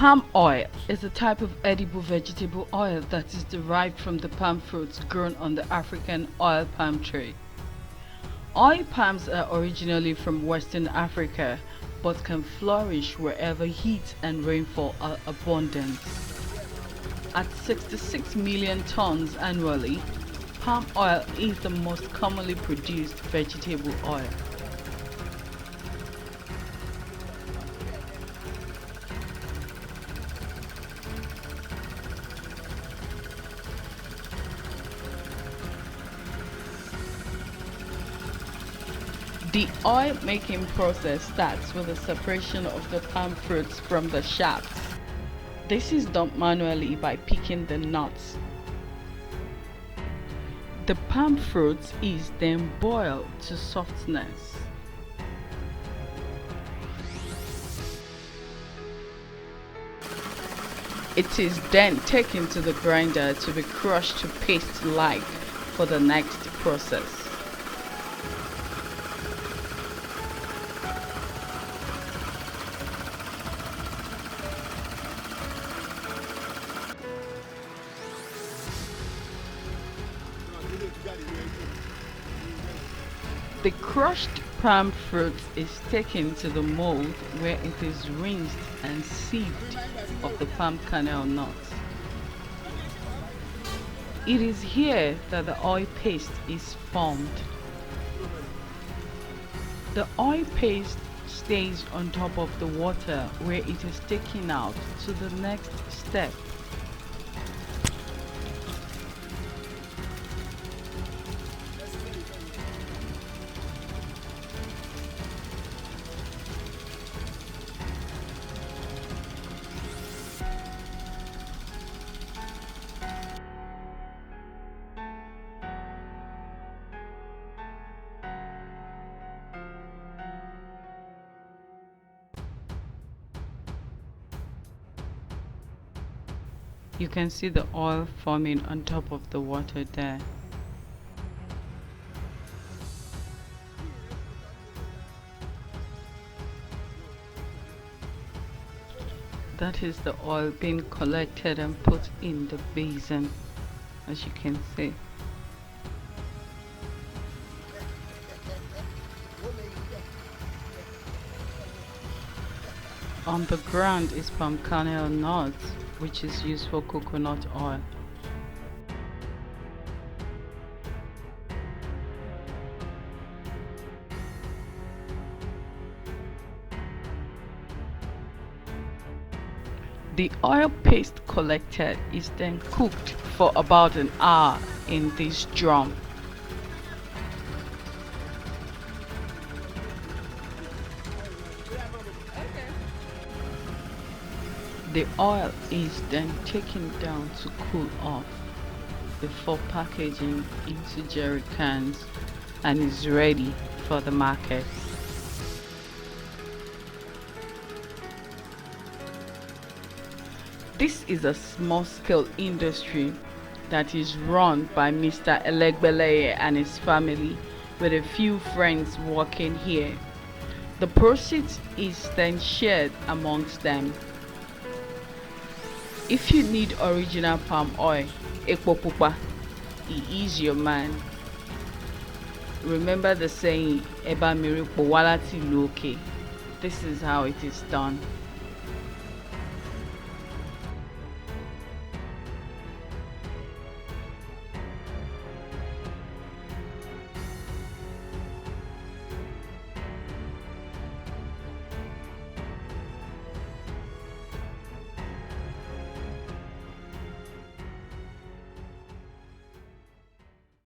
Palm oil is a type of edible vegetable oil that is derived from the palm fruits grown on the African oil palm tree. Oil palms are originally from Western Africa but can flourish wherever heat and rainfall are abundant. At 66 million tons annually, palm oil is the most commonly produced vegetable oil. The oil making process starts with the separation of the palm fruits from the shafts. This is done manually by picking the nuts. The palm fruit is then boiled to softness. It is then taken to the grinder to be crushed to paste-like for the next process. The crushed palm fruit is taken to the mold where it is rinsed and sieved of the palm kernel nuts. It is here that the oil paste is formed. The oil paste stays on top of the water where it is taken out to the next step. You can see the oil forming on top of the water there. That is the oil being collected and put in the basin, as you can see. On the ground is palm kernel nuts, which is used for coconut oil. The oil paste collected is then cooked for about an hour in this drum. The oil is then taken down to cool off before packaging into jerry cans and is ready for the market. This is a small-scale industry that is run by Mr. Elegbeleye and his family with a few friends working here. The proceeds is then shared amongst them. If you need original palm oil, Ekpo Pupa, he is your man. Remember the saying, Eba Miri Powalati Loke. This is how it is done.